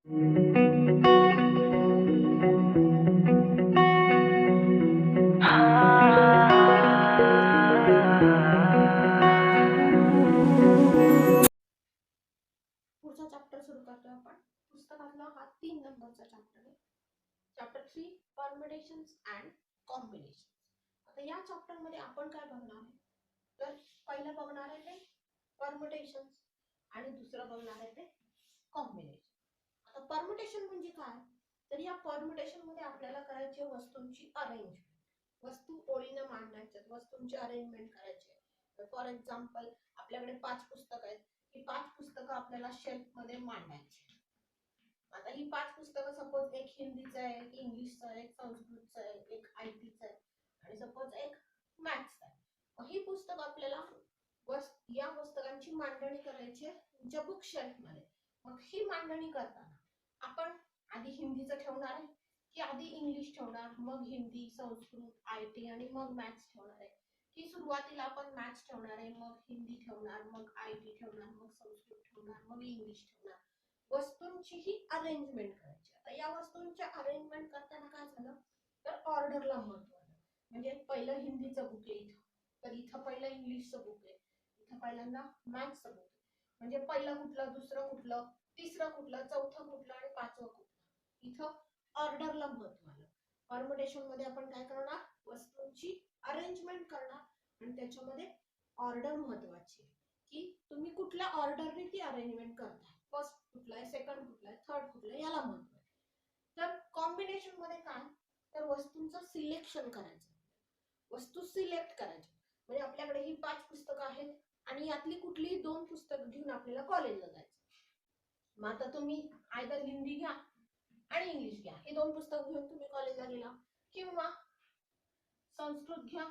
पुढचा चॅप्टर सुरू करतोय आपण. पुस्तकातला हा 3 नंबरचा चॅप्टर आहे. Chapter 3 permutations and combinations. आता या चॅप्टर मध्ये आपण काय बघणार आहे, तर पहिलं बघणार आहे ते परम्युटेशन्स आणि दुसरं बघणार आहे ते कॉम्बिनेशन. आता परम्युटेशन म्हणजे काय, तर या परम्युटेशन मध्ये आपल्याला करायची वस्तूंची अरेंजमेंट. वस्तू ओळीनं मांडायच्या, वस्तूंची अरेंजमेंट करायची. फॉर एक्झाम्पल आपल्याकडे 5 पुस्तकं आहेत. ही 5 पुस्तकं आपल्याला शेल्फ मध्ये मांडायची. आता ही 5 पुस्तकं सपोज एक हिंदीचं आहे, एक इंग्लिशचं आहे, एक संस्कृतचं आहे, एक आयटीचं आहे आणि सपोज एक मॅथ्सचं आहे. ही पुस्तकं आपल्याला या पुस्तकांची मांडणी करायची आहे तुमच्या बुक शेल्फ मध्ये. मग ही मांडणी करताना आपण आधी हिंदीचं ठेवणार आहे की आधी इंग्लिश ठेवणार, मग हिंदी, संस्कृत, आयटी आणि मग मॅथ्स ठेवणार आहे, की सुरुवातीला आपण मॅथ्स ठेवणार आहे, मग हिंदी ठेवणार, मग आयटी ठेवणार, मग संस्कृत ठेवणार, मग इंग्लिश ठेवणार. वस्तूंची ही अरेंजमेंट करायची. आता या वस्तूंच्या अरेंजमेंट करताना काय झालं, तर ऑर्डरला महत्व आलं. म्हणजे पहिलं हिंदीचं बुक आहे इथं, तर इथं पहिलं इंग्लिशचं बुक आहे, इथं पहिल्यांदा मॅथ्सचं बुक आहे. म्हणजे पहिलं कुठलं, दुसरं कुठलं, तिसरं कुठलं, चौथं कुठलं आणि पाचवं कुठलं, इथं ऑर्डरला महत्व आलं. परम्युटेशन मध्ये आपण काय करणार, वस्तूंची अरेंजमेंट करणार आणि त्याच्यामध्ये ऑर्डर महत्वाची, की तुम्ही कुठल्या ऑर्डरने ती अरेंजमेंट करताय. फर्स्ट कुठला आहे, सेकंड कुठला आहे, थर्ड कुठला आहे, याला महत्व आहे. तर कॉम्बिनेशन मध्ये काय, तर वस्तूंचं सिलेक्शन करायचं. वस्तू सिलेक्ट करायची. म्हणजे आपल्याकडे ही 5 पुस्तकं आहेत आणि यातली कुठलीही 2 पुस्तकं घेऊन आपल्याला कॉलेजला जायचं. मग आता तुम्ही आयदर हिंदी घ्या आणि इंग्लिश घ्या, ही 2 पुस्तकं घेऊन तुम्ही कॉलेजला गेला, किंवा संस्कृत घ्या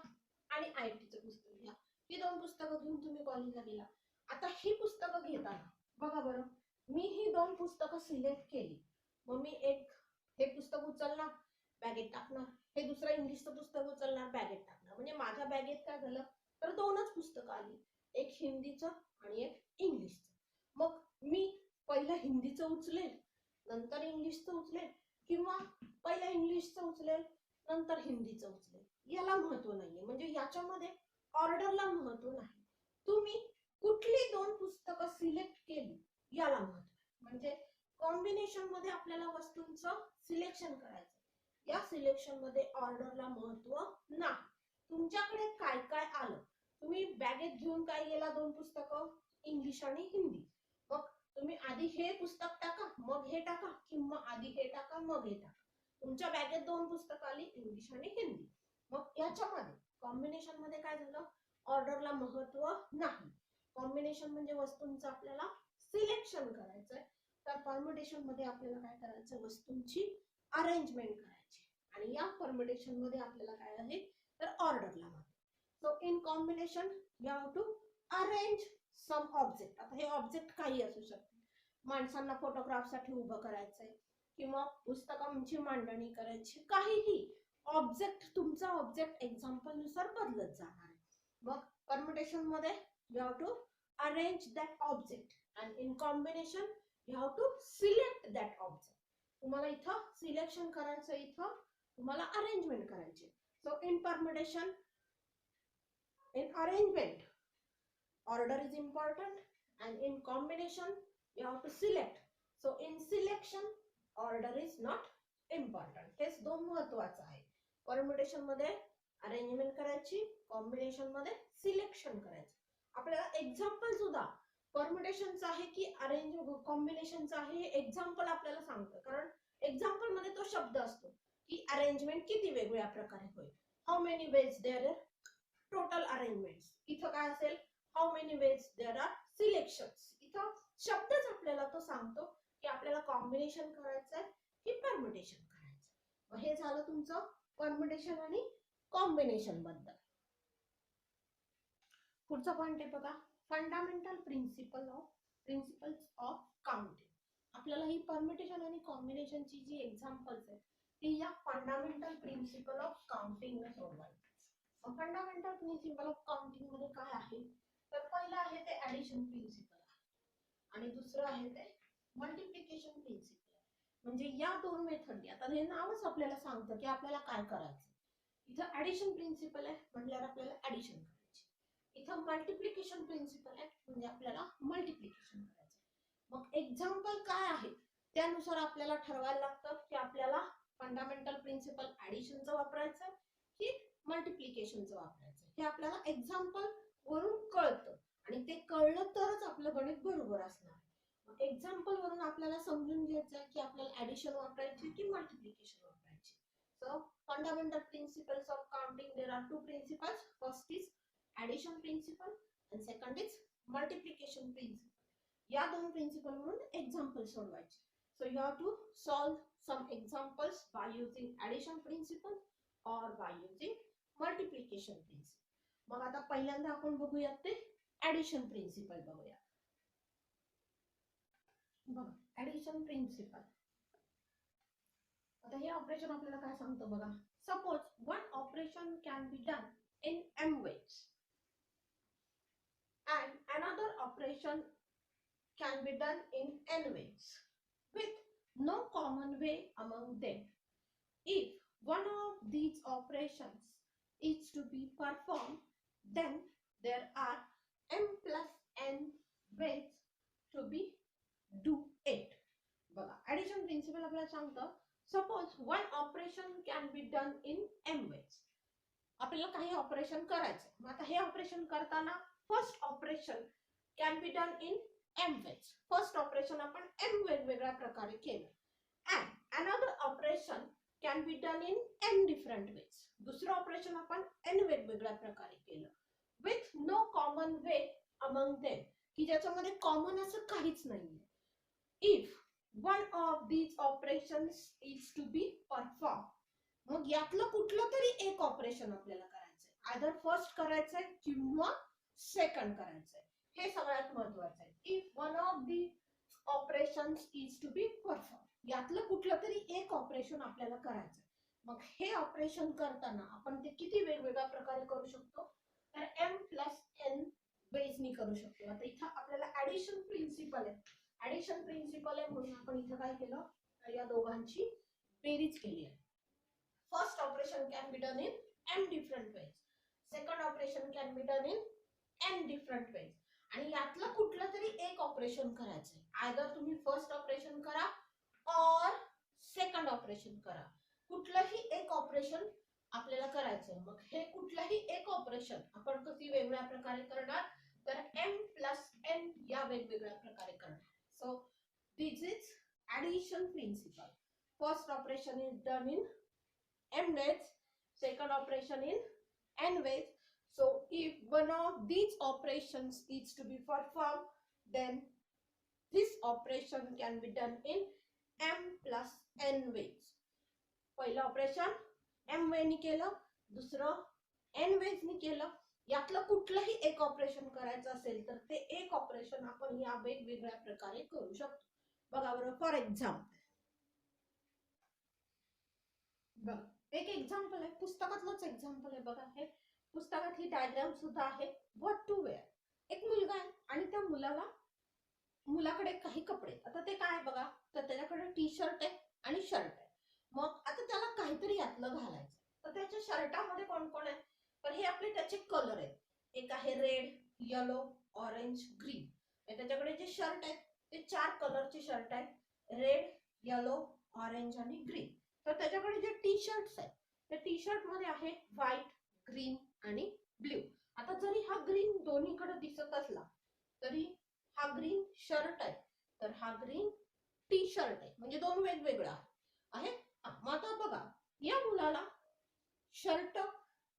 आणि आयटीचं पुस्तक घ्या, ही 2 पुस्तकं घेऊन तुम्ही कॉलेजला गेला. आता ही पुस्तकं घेताना बघा बरं, मी ही 2 पुस्तकं सिलेक्ट केली, मग मी एक हे पुस्तक उचलणार, बॅगेत टाकणार, हे दुसरं इंग्लिशचं पुस्तक उचलणार, बॅगेत टाकणार. म्हणजे माझ्या बॅगेत काय झालं, तर 2च पुस्तकं आली, एक हिंदीचं आणि एक इंग्लिशचं. मग मी पहिलं हिंदीचं उचलेल, नंतर इंग्लिशचं उचलेल, किंवा पहिलं इंग्लिशचं उचलेल, नंतर हिंदीचं उचलेल, याला महत्व नाहीये. म्हणजे याच्यामध्ये ऑर्डरला महत्व नाही. तुम्ही कुठली 2 पुस्तकं सिलेक्ट केली याला महत्व. म्हणजे कॉम्बिनेशन मध्ये आपल्याला वस्तूंचं सिलेक्शन करायचं, या सिलेक्शन मध्ये ऑर्डरला महत्व नाही. तुमच्याकडे काय काय आलं, तुम्ही बॅगेत घेऊन काय गेला, 2 पुस्तकं इंग्लिश आणि हिंदी, मग तुम्ही आधी हे पुस्तक टाका, मग हे टाका, किंवा आधी हे टाका मग हे टाका. तुमच्या बॅगेत 2 पुस्तकं आली, इंग्लिश आणि हिंदी. मग याच्यामध्ये कॉम्बिनेशन मध्ये काय झालं, ऑर्डरला महत्व नाही. कॉम्बिनेशन म्हणजे वस्तूंचं आपल्याला सिलेक्शन करायचंय, तर परम्युटेशन मध्ये आपल्याला काय करायचं, वस्तूंची अरेंजमेंट करायची. आणि या परम्युटेशन मध्ये आपल्याला काय आहे, तर ऑर्डरला महत्व. So in combination you have to arrange some object. आता हे ऑब्जेक्ट काही असू शकते, माणसांना फोटोग्राफ साठी उभं करायचंय, किंवा पुस्तकांची मांडणी करायची, काहीही ऑब्जेक्ट, तुमचा ऑब्जेक्ट एक्झाम्पल नुसार बदलत जाणार आहे. मग परम्युटेशन मध्ये you have to arrange that object and in combination you have to select that object. तुम्हाला इथं सिलेक्शन करायचं, इथं तुम्हाला अरेंजमेंट करायची. So in permutation, in arrangement, order is important, and in combination you have to select. So in selection, order is not important. हेच 2 महत्वाचं आहे. Permutation मध्ये अरेंजमेंट करायची, कॉम्बिनेशन मध्ये सिलेक्शन करायचं. आपल्याला एक्झाम्पल सुद्धा परम्युटेशनचं आहे की अरेंज कॉम्बिनेशनचं आहे, हे एक्झाम्पल आपल्याला सांगतं. कारण एक्झाम्पल मध्ये तो शब्द असतो की अरेंजमेंट किती वेगवेगळ्या प्रकारे होईल, how many ways there are total arrangements. इथं काय असेल, how many ways there are selections. इथं शब्दच आपल्याला तो सांगतो की आपल्याला कॉम्बिनेशन करायचंय की परम्युटेशन करायचं. हे झालं तुमचं परम्युटेशन आणि कॉम्बिनेशन बद्दल. पुढचा पॉइंट आहे बघा, फंडामेंटल प्रिन्सिपल्स ऑफ काउंटिंग. आपल्याला ही परम्युटेशन आणि कॉम्बिनेशनची जी एक्झाम्पल्स आहेत ती या फंडामेंटल प्रिन्सिपल ऑफ काउंटिंग सोडवायची. फंडामेंटल प्रिन्सिपल ऑफ काउंटिंग मध्ये काय आहे, तर पहिलं आहे ते ऍडिशन प्रिन्सिपल आणि दुसरं आहे ते मल्टिप्लिकेशन प्रिन्सिपल. म्हणजे या दोन मेथडने, आता हे नावच आपल्याला सांगतं की आपल्याला काय करायचं. इथं ऍडिशन प्रिन्सिपल आहे म्हटल्यावर आपल्याला ऍडिशन करायची, इथं मल्टिप्लिकेशन प्रिन्सिपल आहे म्हणजे आपल्याला मल्टिप्लिकेशन करायचं. मग एक्झाम्पल काय आहे त्यानुसार आपल्याला ठरवायला लागतं की आपल्याला फंडामेंटल प्रिन्सिपल ऍडिशनचं वापरायचं की मल्टिप्लिकेशनचं वापरायचं. हे आपल्याला एक्झाम्पल वरून कळतं आणि ते कळलं तरच आपलं गणित बरोबर असणार. एक्झाम्पल वरून आपल्याला समजून घ्यायचं आहे की आपल्याला ऍडिशन वापरायची की मल्टिप्लिकेशन वापरायची. So fundamental principles of counting, there are two principles. First is addition principle and second is multiplication principle. या दोन प्रिन्सिपल म्हणून एक्झाम्पल सोडवायचे. So you have to solve some examples by using addition principle or by using multiplication principle. मग आता पहिल्यांदा आपण बघूयात ते ऍडिशन प्रिन्सिपल बघूया. बघा ऍडिशन प्रिन्सिपल. आता हे ऑपरेशन आपल्याला काय सांगतं बघा. Suppose one operation can be done in m ways and another operation can be done in n ways with no common way among them. If one of these operations is to be performed, then there are m plus n ways to be do it. बघा addition principal आपल्याला सांगतं suppose one operation can be done in m ways. आपल्याला काही operation करायचं. मग आता हे operation करताना first operation can be done in m ways. First operation आपण m वेगवेगळ्या प्रकारे केलं. and another operation can be done in n different ways. दुसरं ऑपरेशन आपण n वेगवेगळ्या प्रकारे केलं with no common way among them, की ज्याच्यामध्ये कॉमन असं काहीच नाहीये. if one of these operations is to be performed, मग यातलं कुठलं तरी एक ऑपरेशन आपल्याला करायचंय. आयदर फर्स्ट करायचंय किंवा सेकंड करायचंय. हे सगळ्यात महत्वाचं आहे. If one of the operations is to be perform, यातलं कुठलं तरी एक ऑपरेशन आपल्याला करायचंय. मग हे ऑपरेशन करताना आपण ते किती वेगवेगळ्या प्रकारे करू शकतो, तर m प्लस n बेसनी करू शकतो. आता इथं आपल्याला ऍडिशन प्रिन्सिपल आहे. ऍडिशन प्रिन्सिपल आहे म्हणून आपण इथं काय केलं, तर या दोघांची बेरीज केली आहे. First operation can be done in m different ways. Second operation can be done in n different ways. आणि यातलं कुठलं तरी एक ऑपरेशन करायचंय. आयदर तुम्ही फर्स्ट ऑपरेशन करा और सेकंड ऑपरेशन करा. कुठलंही एक ऑपरेशन आपल्याला करायचंय. मग हे कुठलंही एक ऑपरेशन आपण किती वेगवेगळ्या प्रकारे करणार, तर m प्लस n या वेगवेगळ्या प्रकारे करणार. So this is addition principle. First operation is done in m ways, second operation in n ways. So if one of these operations is to be performed, then this operation can be done in m plus n ways. पहिलं operation m वे नि केलं, दुसरं n ways नि केलं. यातलं कुठलंही एक operation करायचं असेल तर ते एक ऑपरेशन आपण या वेगवेगळ्या प्रकारे करू शकतो. बघा बरं, फॉर एक्झाम्पल बघा एक एक्झाम्पल आहे, पुस्तकातलंच एक्झाम्पल आहे. बघा हे पुस्तकात ही डायग्राम सुद्धा आहे. What to wear. एक मुलगा आहे आणि त्या मुलाकडे काही कपडे. आता ते काय बघा, तर त्याच्याकडे टी शर्ट आहे आणि शर्ट आहे. मग आता त्याला काहीतरी यातलं घालायचं. तर त्याच्या शर्टामध्ये कोण कोण आहे, तर हे आपले त्याचे कलर आहेत. एक आहे रेड, येलो, ऑरेंज, ग्रीन. त्याच्याकडे जे शर्ट आहेत ते 4 कलरचे शर्ट आहेत, रेड, येलो, ऑरेंज आणि ग्रीन. तर त्याच्याकडे जे टी शर्ट्स आहेत त्या टी शर्ट मध्ये आहे व्हाईट, ग्रीन आणि ब्ल्यू. आता जरी हा ग्रीन दोन्हीकडे दिसत असला तरी हा ग्रीन शर्ट आहे तर हा ग्रीन टी शर्ट आहे, म्हणजे दोन वेगवेगळा आहे. मग आता बघा या मुलाला शर्ट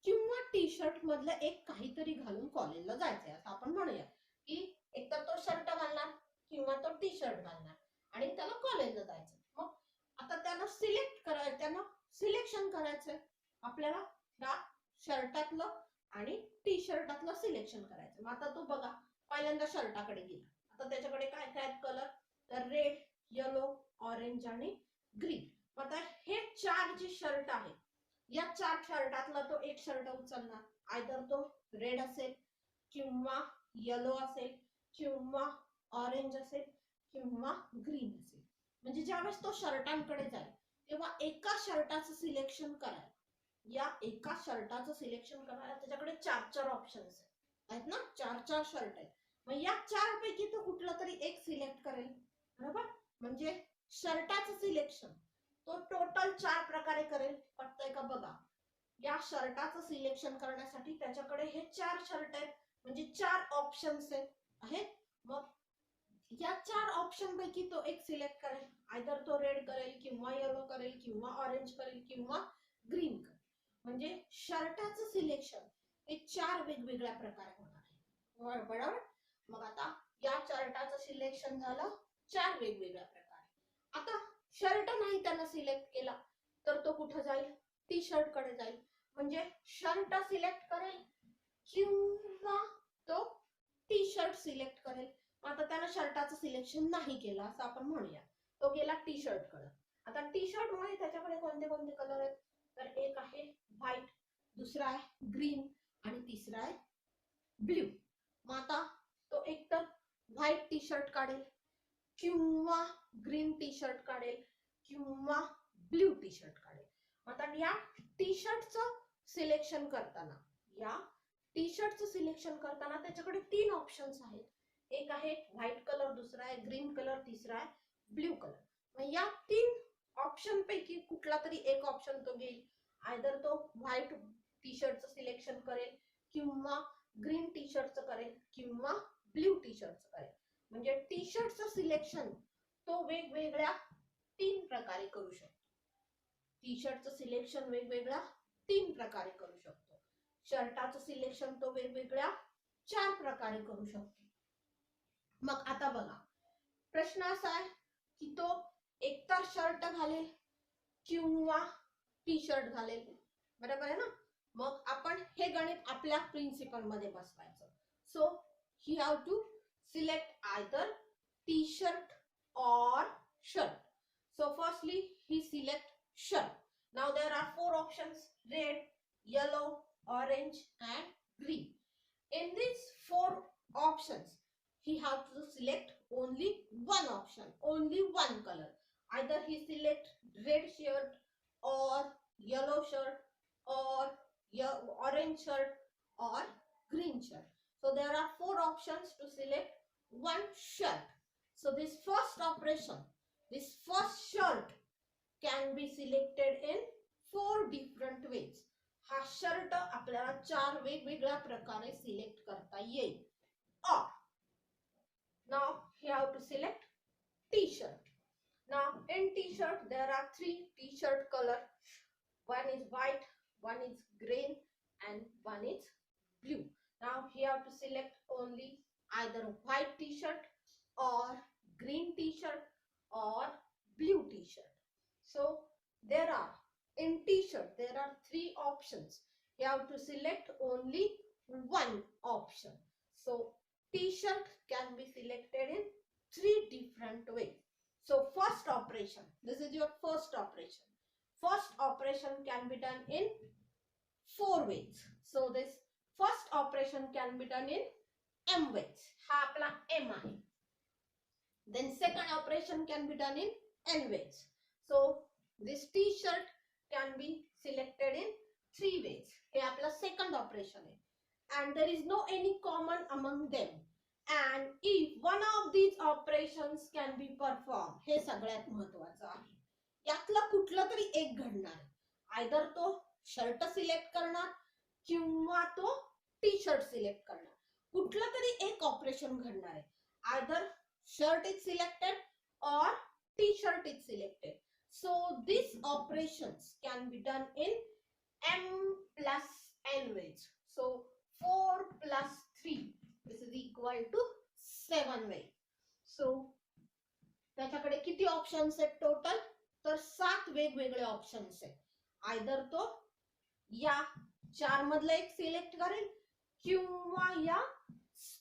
किंवा टी शर्ट मधलं एक काहीतरी घालून कॉलेजला जायचंय. असं आपण म्हणूया की एकतर तो शर्ट घालणार किंवा तो टी शर्ट घालणार आणि त्याला कॉलेजला जायचं. मग आता त्याला सिलेक्शन करायचंय. आपल्याला या शर्टातलं आणि टी शर्टातलं सिलेक्शन करायचं. मग आता तो बघा पहिल्यांदा शर्टाकडे गेला. आता त्याच्याकडे काय काय कलर, तर रेड, येलो, ऑरेंज आणि ग्रीन. आता हे 4 जे शर्ट आहेत या 4 शर्टातला तो एक शर्ट उचलणार. आयदर तो रेड असेल किंवा येलो असेल किंवा ऑरेंज असेल किंवा ग्रीन असेल. म्हणजे ज्यावेळेस तो शर्टांकडे जाईल तेव्हा एका शर्टाचं सिलेक्शन करायला, या एका शर्टाचं सिलेक्शन करायला त्याच्याकडे 4 ऑप्शन्स आहेत ना, 4 शर्ट आहेत. मग या 4 पैकी तो कुठला तरी एक सिलेक्ट करेल, बरोबर. म्हणजे शर्टाचं सिलेक्शन तो टोटल 4 प्रकारे करेल. पटतंय का बघा. या शर्टाचं सिलेक्शन करण्यासाठी त्याच्याकडे हे 4 शर्ट आहेत, म्हणजे 4 ऑप्शन्स आहेत. मग या 4 ऑप्शन पैकी तो एक सिलेक्ट करेल. आयदर तो रेड करेल किंवा येलो करेल किंवा ऑरेंज करेल किंवा ग्रीन करेल. म्हणजे शर्टाचं सिलेक्शन हे 4 वेगवेगळ्या प्रकारे होणार आहे, बरोबर. मग आता या शर्टाचं सिलेक्शन झालं 4 वेगवेगळ्या प्रकारे. आता शर्ट नाही त्यानं सिलेक्ट केला तर तो कुठं जाईल, टी शर्ट कडे जाईल. म्हणजे शर्ट सिलेक्ट करेल किंवा तो टी शर्ट सिलेक्ट करेल. आता त्यानं शर्टाचं सिलेक्शन नाही केलं असं आपण म्हणूया, तो गेला टी शर्ट कडे. आता टी शर्ट मध्ये त्याच्याकडे कोणते कोणते कलर आहेत, तर एक आहे व्हाईट, दुसरा आहे ग्रीन आणि तिसरा आहे ब्ल्यू. मग आता तो एकतर व्हाईट टी शर्ट काढेल किंवा ग्रीन टी शर्ट काढेल किंवा ब्ल्यू टी शर्ट काढेल. आता या टी शर्टचं सिलेक्शन करताना, या टी शर्टचं सिलेक्शन करताना त्याच्याकडे 3 ऑप्शन्स आहेत. एक आहे व्हाईट कलर, दुसरा आहे ग्रीन कलर, तिसरा आहे ब्ल्यू कलर. मग या 3 ऑप्शन पैकी कुठला तरी एक ऑप्शन तो घेईल. आयदर तो व्हाईट टी शर्टचं सिलेक्शन करेल किंवा ग्रीन टी शर्टचं करेल किंवा ब्ल्यू टी शर्टचं करेल. म्हणजे टी शर्टचं सिलेक्शन तो वेगवेगळ्या 3 प्रकारे करू शकतो. टी शर्टचं सिलेक्शन वेगवेगळ्या 3 प्रकारे करू शकतो. शर्टाचं सिलेक्शन तो वेगवेगळ्या 4 प्रकारे करू शकतो. मग आता बघा, प्रश्न असा आहे की तो एकतर शर्ट घालेल किंवा टी शर्ट घालेल, बरोबर आहे ना. मग आपण हे गणित आपल्या प्रिन्सिपल मध्ये बसवायचं. So he have to select either T shirt or shirt. So firstly he select shirt. Now there are 4 options: red, yellow, orange and green. In these 4 options he have to select only one option, only one color. Either he select red shirt or yellow shirt or orange shirt or green shirt. So there are 4 options to select one shirt. So this first operation, this first shirt can be selected in 4 different ways. हा shirt आपल्याला 4 वेगवेगळ्या प्रकारे select करता येईल. Or now you have to select t-shirt. Now in t-shirt there are 3 t-shirt color. One is white, one is green and one is blue. Now you have to select only either white t-shirt or green t-shirt or blue t-shirt. So there are, in t-shirt there are 3 options. You have to select only one option. So t-shirt can be selected in 3 different ways. So first operation, this is your first operation. First operation can be done in 4 ways. So this first operation can be done in m ways. हा आपला m आहे. Then second operation can be done in n ways. So this t-shirt can be selected in 3 ways. हे आपला second operation आहे. And there is no any common among them. And if one of these operations can be performed, हे सगळ्यात महत्त्वाचं आहे. यातलं कुठलं तरी एक घडणार. आयदर तो शर्ट सिलेक्ट करणार किंवा तो टी शर्ट सिलेक्ट करणार. कुठलं तरी एक ऑपरेशन घडणार आहे. Either shirt is selected or t-shirt is selected. So these operations can be done in m plus n ways. So 4 plus 3, this is equal to 7 ways. So त्याच्याकडे किती options आहेत total, तर 7 वेगवेगळे ऑप्शन्स आहेत. Either तो या 4 मधलं एक सिलेक्ट करेल किंवा या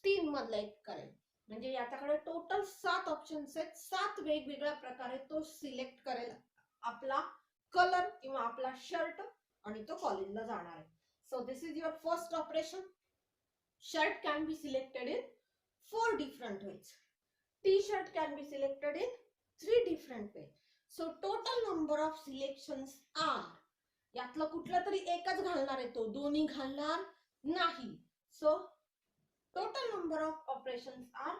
3 मधलं एक करेल. म्हणजे याच्याकडे टोटल 7 ऑप्शन्स आहेत. 7 वेगवेगळ्या प्रकारे तो सिलेक्ट करेल आपला कलर किंवा आपला शर्ट आणि तो कॉलेजला जाणार आहे. So this is your first operation. Shirt can be selected in 4 different ways. T-shirt can be selected in 3 different ways. So total number of selections are, यातलं कुठलं तरी एकच घालणार आहे तो, दोन्ही घालणार नाही. So total number of operations are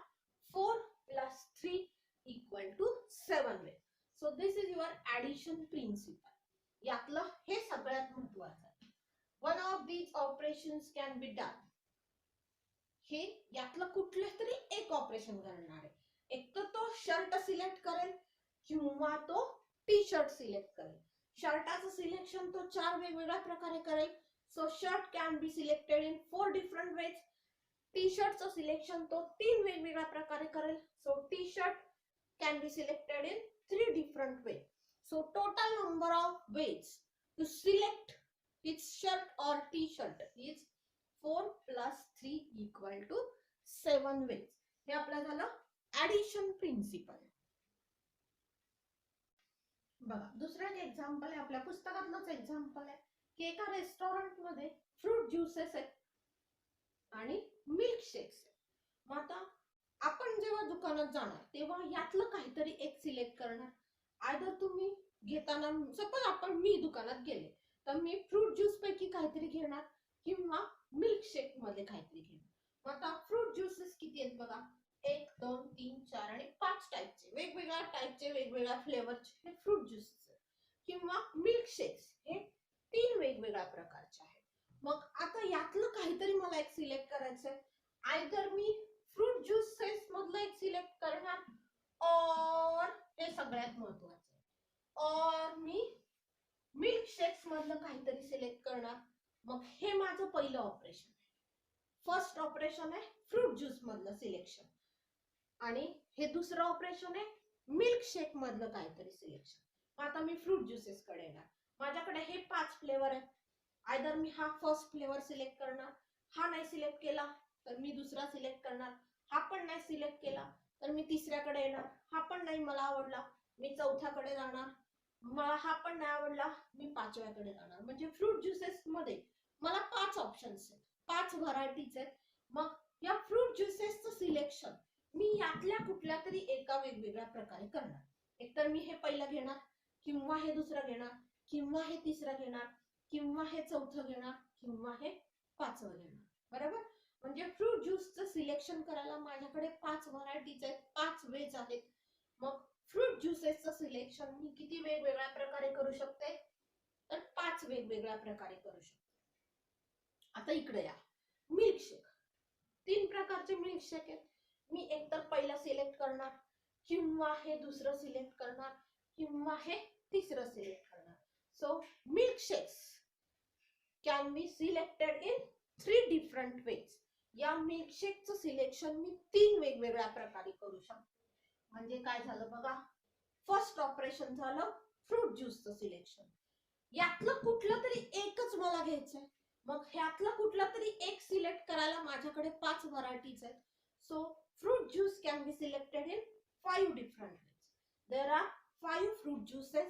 4 plus 3 equal to 7 ways. So this is your addition principle. यातलं हे सगळ्यात महत्त्वाचं आहे. One of these operations can be done. हे यातलं कुठलं तरी एक ऑपरेशन करणार आहे. एक तर तो शर्ट सिलेक्ट करेल किंवा तो टी शर्ट सिलेक्ट करेल. शर्टाचं सिलेक्शन तो 4 वेगवेगळ्या प्रकारे करेल. So shirt can be selected in 4 different ways. T शर्टचं सिलेक्शन तो 3 वेगवेगळ्या प्रकारे करेल. So T shirt can be selected in 3 different ways. So total number of ways to select its shirt or t-shirt is 4 plus 3 equal to 7 ways. हे आपलं झालं addition principal. बघा दुसरं एक्झाम्पल आहे, आपल्या पुस्तकातलंच एक्झाम्पल आहे की एका रेस्टॉरंट मध्ये फ्रूट ज्युसेस आहेत आणि मिल्क शेक्स आहेत. मग आता आपण जेव्हा दुकानात जाणार तेव्हा यातलं काहीतरी एक सिलेक्ट करणार. आयदर तुम्ही घेताना, सपोज आपण मी दुकानात गेले तर मी फ्रूट ज्यूस पैकी काहीतरी घेणार किंवा मिल्क शेक मध्ये काहीतरी घेणार. मग आता फ्रूट ज्यूसेस किती आहेत बघा, 1 2 3 4 आणि 5 टाईपचे, वेगवेगळ्या टाईपचे, वेगवेगळ्या फ्लेवरचे हे फ्रूट ज्यूसेस आहेत. किंवा मिल्क शेक्स हे 3 वेगवेगळ्या प्रकारचे आहेत. मग आता यातलं काहीतरी मला एक सिलेक्ट करायचंय. आयदर मी फ्रूट ज्यूसेस मधलं एक सिलेक्ट करणार, और हे सगळ्यात महत्वाचं आहे, और मी मिल्क शेक्स मधलं काहीतरी सिलेक्ट करणार. मग हे माझं पहिलं ऑपरेशन आहे. फर्स्ट ऑपरेशन आहे फ्रूट ज्यूस मधलं सिलेक्शन आणि हे दुसरं ऑपरेशन आहे मिल्क शेक मधलं काहीतरी सिलेक्शन. आता मी फ्रूट ज्युसेस कडे येणार. माझ्याकडे हे 5 फ्लेवर आहेत. आयदर मी हा फर्स्ट फ्लेवर सिलेक्ट करणार, हा नाही सिलेक्ट केला तर मी दुसरा सिलेक्ट करणार, हा पण नाही सिलेक्ट केला तर मी तिसऱ्याकडे येणार, हा पण नाही मला आवडला मी चौथ्याकडे जाणार, मला हा पण नाही आवडला मी 5व्याकडे जाणार. म्हणजे फ्रूट ज्युसेस मध्ये मला 5 ऑप्शन्स आहेत, 5 व्हरायटीज आहेत. मग या फ्रूट ज्युसेसचं सिलेक्शन मी यातल्या कुठल्या तरी एका वेगवेगळ्या प्रकारे करणार. एकतर मी हे पहिलं घेणार किंवा हे दुसरं घेणार किंवा हे तिसरं घेणार किंवा हे चौथं घेणार किंवा हे 5वं घेणार. बरोबर? म्हणजे फ्रूट ज्यूसचं सिलेक्शन करायला माझ्याकडे 5 व्हरायटीज आहेत, 5 वेज आहेत. मग फ्रूट ज्युसेसचं सिलेक्शन मी किती वेगवेगळ्या प्रकारे करू शकते, तर 5 वेगवेगळ्या प्रकारे करू शकते. आता इकडे या, मिल्क शेक 3 प्रकारचे मिल्क शेक आहेत. मी एकतर पहिला सिलेक्ट करणार किंवा हे दुसरं सिलेक्ट करणार किंवा हे तिसरं सिलेक्ट करणार. So milk shakes can be selected in 3 different veg. या मिल्क शेकचं सिलेक्शन मी 3 वेगवेगळ्या प्रकारे करू शकते. म्हणजे काय झालं बघा, फर्स्ट ऑपरेशन झालं फ्रूट ज्यूसचं सिलेक्शन. यातलं कुठलं तरी एकच मला घ्यायचंय. मग ह्यातलं कुठलं तरी एक सिलेक्ट करायला माझ्याकडे 5 व्हरायटीज आहेत. So fruit juice can be selected in 5 different ways. There are 5 fruit juices.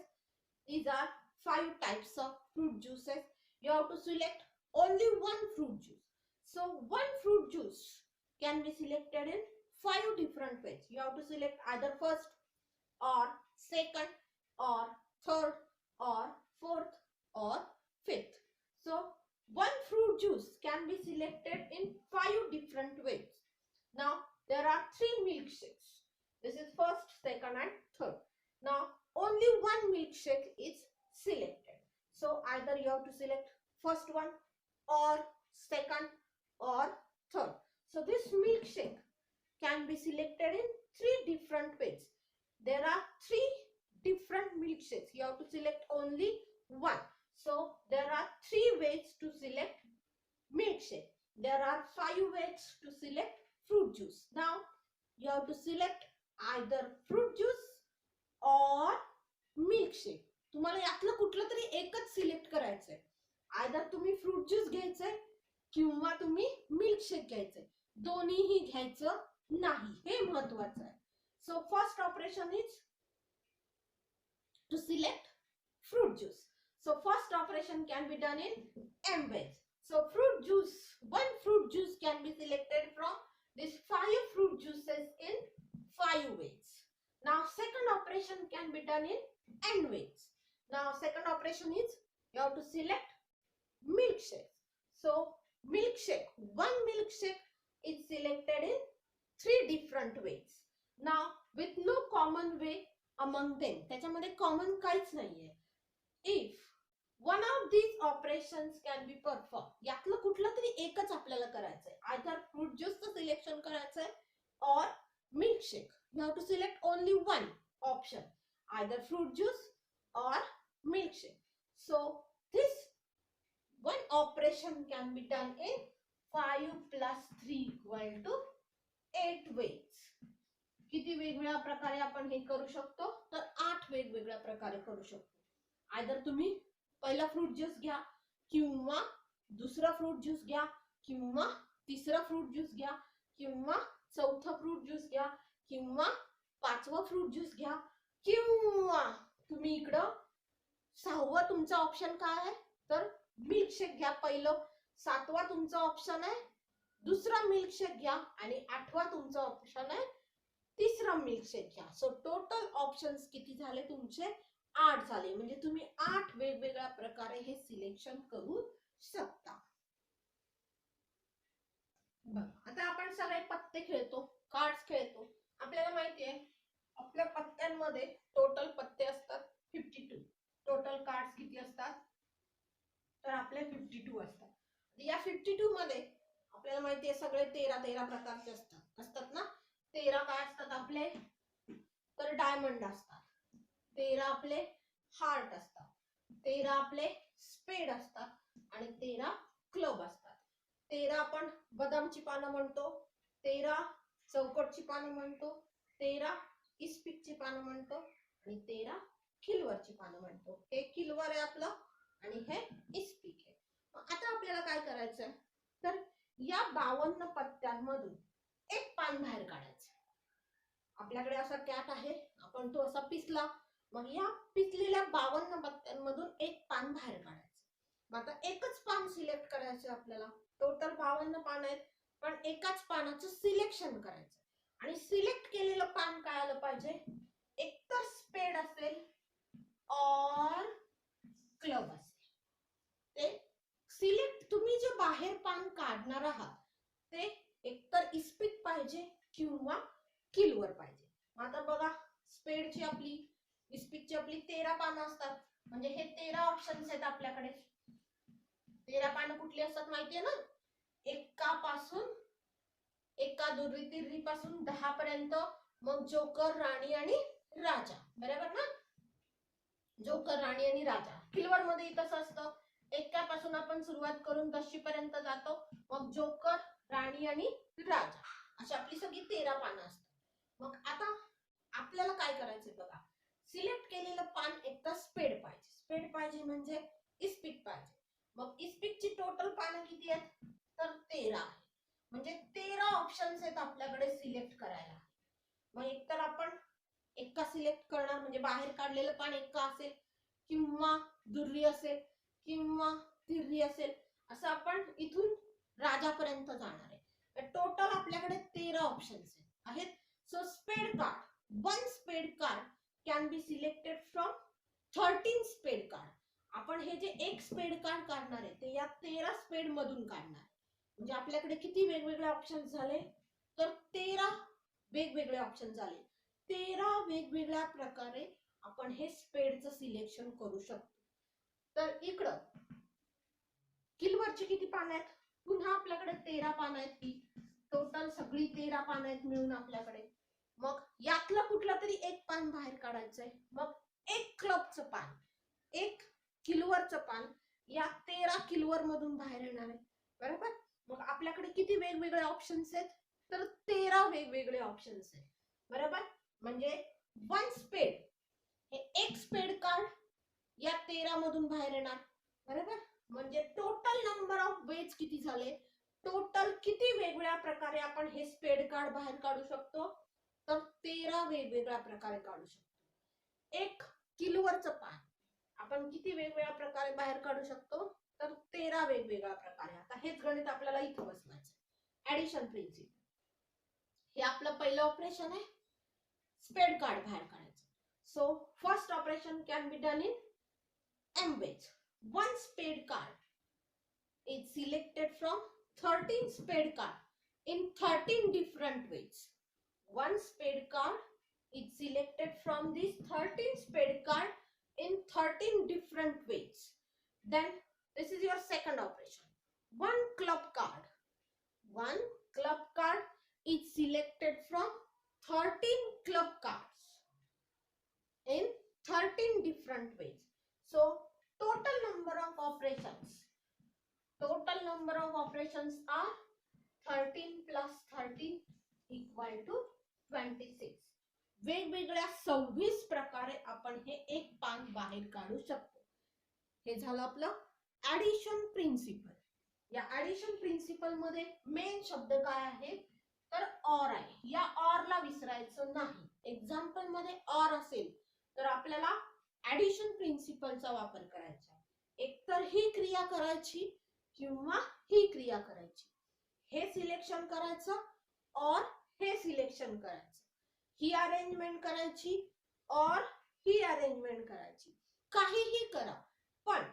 These are 5 types of fruit juices. You have to select only one fruit juice. So one fruit juice can be selected in 5 different ways. You have to select either first or second or third or fourth or fifth. So one fruit juice can be selected in 5 different ways. Now there are 3 milkshakes. This is first, second and third. Now only one milkshake is selected. So either you have to select first one or second or third. So this milkshake can be selected in 3 different ways. There are 3 different milkshakes. You have to select only one. So there are 3 ways to select milkshake. There are 5 ways to select fruit juice. Now you have to select either fruit juice or milkshake. तुम्हाला यातलं कुठलं तरी एकच select करायचंय. Either तुम्ही fruit juice घ्यायचंय किंवा तुम्ही मिल्क शेक घ्यायचंय. दोन्हीही घ्यायचं नाही, हे महत्वाचं आहे. So first operation is to select fruit juice. So first operation can be done in M ways. So fruit juice, one fruit juice can be selected from these 5 fruit juices in 5 ways. Now second operation can be done in n ways. Now second operation is you have to select milkshake. So milkshake, one milkshake is selected in 3 different ways. Now with no common way among them, त्याच्यामध्ये common काहीच नाहीये. If one of these operations can be performed, यातलं कुठलं तरी एकच आपल्याला करायचंय. either fruit juice चं सिलेक्शन करायचंय or milkshake. You have to select only one option, either fruit juice or milkshake. So this one operation can be done in 5 plus 3 equal to 8 ways. किती वेगवेगळ्या प्रकारे आपण हे करू शकतो, तर 8 वेगवेगळ्या प्रकारे करू शकतो. आयदर तुम्ही पहिला फ्रूट ज्यूस घ्या, किंवा दुसरा फ्रूट ज्यूस घ्या, किंवा तिसरा फ्रूट ज्यूस घ्या, किंवा चौथा फ्रूट ज्यूस घ्या, किंवा पाचवा फ्रूट ज्यूस घ्या, किंवा तुम्ही इकडं सहावा तुमचा ऑप्शन काय आहे, तर मिल्कशेक घ्या पहिलं. सातवा तुमचा ऑप्शन आहे दुसरा मिल्कशेक घ्या, आणि आठवा तुमचा ऑप्शन आहे तिसरा मिल्कशेक घ्या. सो टोटल ऑप्शन्स किती झाले तुमचे, 8 झाले. म्हणजे तुम्ही 8 वेगवेगळ्या प्रकारे हे सिलेक्शन करू शकता. आता आपण सगळे पत्ते खेळतो, कार्ड्स खेळतो. आपल्याला माहिती आहे आपल्या पत्त्यांमध्ये टोटल पत्ते असतात 52. टोटल कार्ड्स किती असतात, तर आपले 52 असतात. या 52 मध्ये आपल्याला माहिती आहे सगळे 13 प्रकारचे असतात ना. 13 काय असतात आपले, तर डायमंड असतात. 13 आपले हार्ट असतात, 13 आपले स्पेड असतात, आणि 13 क्लब असतात. 13 आपण बदामची पानं म्हणतो, 13 चौकटची पानं म्हणतो, 13 इस्पिकची पानं म्हणतो, आणि 13 किलवरची पानं म्हणतो. हे किलवर आहे आपलं, आणि हे इस्पिक आहे. आता आपल्याला काय करायचंय, तर या 52 पत्त्यांमधून एक पान बाहेर काढायचं. आपल्याकडे असा कॅट आहे, आपण तो असा पिसला, मग या पिसलेल्या 52 पत्त्यांमधून एक पान बाहेर काढायचं. मग आता एकच पान सिलेक्ट करायचं आपल्याला. टोटल 52 पान आहेत, पण एकाच पानाचं सिलेक्शन करायचं. आणि सिलेक्ट केलेलं पान काय आलं पाहिजे, एकतर स्पेड असेल और क्लब असेल. ते सिलेक्ट तुम्ही जे बाहेर पान काढणार आहात ते एकतर इस्पिक पाहिजे किंवा किलवर पाहिजे. आता बघा स्पेडची आपली, इस्पिकची आपली 13 पानं असतात. म्हणजे हे 13 ऑप्शन्स आहेत आपल्याकडे. 13 पानं कुठली असतात माहितीये ना, एकापासून एका दुर्री तिर्री पासून 10 पर्यंत, मग जोकर, राणी आणि राजा. बरोबर ना, जोकर, राणी आणि राजा. किलवर मध्ये तसं असतं, एकापासून आपण सुरुवात करून 10 पर्यंत जातो, मग जोकर, राणी आणि राजा, अशी आपली सगळी 13 पानं असतात. मग आता आपल्याला काय करायचंय बघा, सिलेक्ट केलेलं पान एकदा स्पेड पाहिजे. स्पेड पाहिजे म्हणजे इस्पिक पाहिजे. मग इस्पिकची टोटल पानं किती आहेत, तर 13 आहे. म्हणजे 13 ऑप्शन्स आहेत आपल्याकडे सिलेक्ट करायला. मग एकतर आपण एक्का सिलेक्ट करणार, म्हणजे बाहेर काढलेलं पान एक्का असेल, किंवा दुर्री असेल, किंवा तिर्री असेल. असं आपण इथून राजापर्यंत जाणार आहे. टोटल आपल्याकडे 13 ऑप्शन्स आहेत. सो स्पेड कार्ड, वन स्पेड card can be selected from 13 स्पेड कार्ड. आपण हे जे एक स्पेड कार्ड काढणार आहे ते या 13 स्पेड मधून काढणार. म्हणजे आपल्याकडे किती वेगवेगळे ऑप्शन्स झाले, तर 13 वेगवेगळे ऑप्शन झाले. 13 वेगवेगळ्या प्रकारे आपण हे स्पेडचं सिलेक्शन करू शकतो. तर इकडं किलवरची किती पानं आहेत, पुन्हा आपल्याकडे 13 पानं आहेत. की टोटल सगळी 13 पानं आहेत मिळून आपल्याकडे. मग यातलं कुठलं तरी एक पान बाहेर काढायचंय. मग एक क्लबचं पान, एक किलवरचं पान या 13 किलवर मधून बाहेर येणार आहे. बरोबर. मग आपल्याकडे किती वेगवेगळे ऑप्शन्स आहेत, तर 13 वेगवेगळे ऑप्शन्स आहेत. बरोबर. म्हणजे वन स्पेड, हे एक स्पेड कार्ड या 13 मधून बाहेर येणार. बरोबर. म्हणजे टोटल नंबर ऑफ वेज किती झाले, टोटल किती वेगवेगळ्या प्रकारे आपण हे स्पेड कार्ड बाहेर काढू शकतो, तर 13 वेगवेगळ्या प्रकारे काढू शकतो. एक किलवरचं पान आपण किती वेगवेगळ्या प्रकारे बाहेर काढू शकतो, तर 13 वेगवेगळ्या प्रकारे. आता हेच गणित आपल्याला इथं बसवायचं. ऍडिशन प्रिन्सिपल, हे आपलं पहिलं ऑपरेशन आहे. स्पेड कार्ड बाहेर काढायचं. So first operation can be done in M ways. One spade card is selected from 13 spade card in 13 different ways. One spade card is selected from these 13 spade card in 13 different ways. Then this is your second operation. One club card. One club card is selected from 13 club cards in 13 different ways. So total number of operations are 13 plus 13 equal to 26. वेगवेगळ्या 26 प्रकारे आपण हे एक पान बाहेर काढू शकतो. हे झालं आपलं ऍडिशन प्रिन्सिपल. या ऍडिशन प्रिन्सिपल मध्ये मेन शब्द काय आहे तर ऑर आहे. या ऑर ला विसरायचं नाही. एक्झाम्पल मध्ये ऑर असेल तर आपल्याला ऍडिशन प्रिन्सिपलचा वापर करायचा. एकतर ही क्रिया करायची किंवा ही क्रिया करायची. हे सिलेक्शन करायचं और हे सिलेक्शन करायचं. ही अरेंजमेंट करायची और ही अरेंजमेंट करायची. काहीही करा पण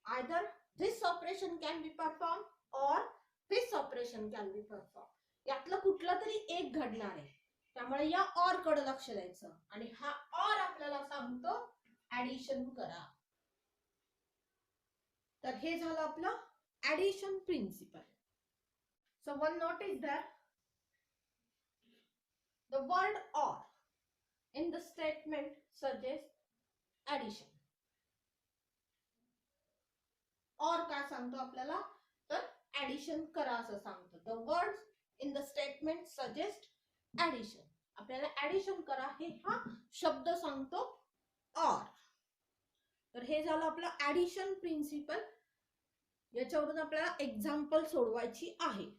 either this operation can be perform और दिस ऑपरेशन कॅन बी परफॉर्म. यातलं कुठलं तरी एक घडणार आहे. त्यामुळे या ऑर कडे लक्ष द्यायचं आणि हा ऑर आपल्याला सांगतो ऍडिशन करा. तर हे झालं आपलं addition principle. So one note is that the word or in the statement suggests addition. or काय सांगतो आपल्याला तर ऍडिशन करा असं सांगतो. The words in the statement suggest addition. आपल्याला ऍडिशन करा हे हा शब्द सांगतो or. तर हे झालं आपलं ऍडिशन प्रिन्सिपल. याच्यावरून आपल्याला एक्झाम्पल सोडवायची आहेत.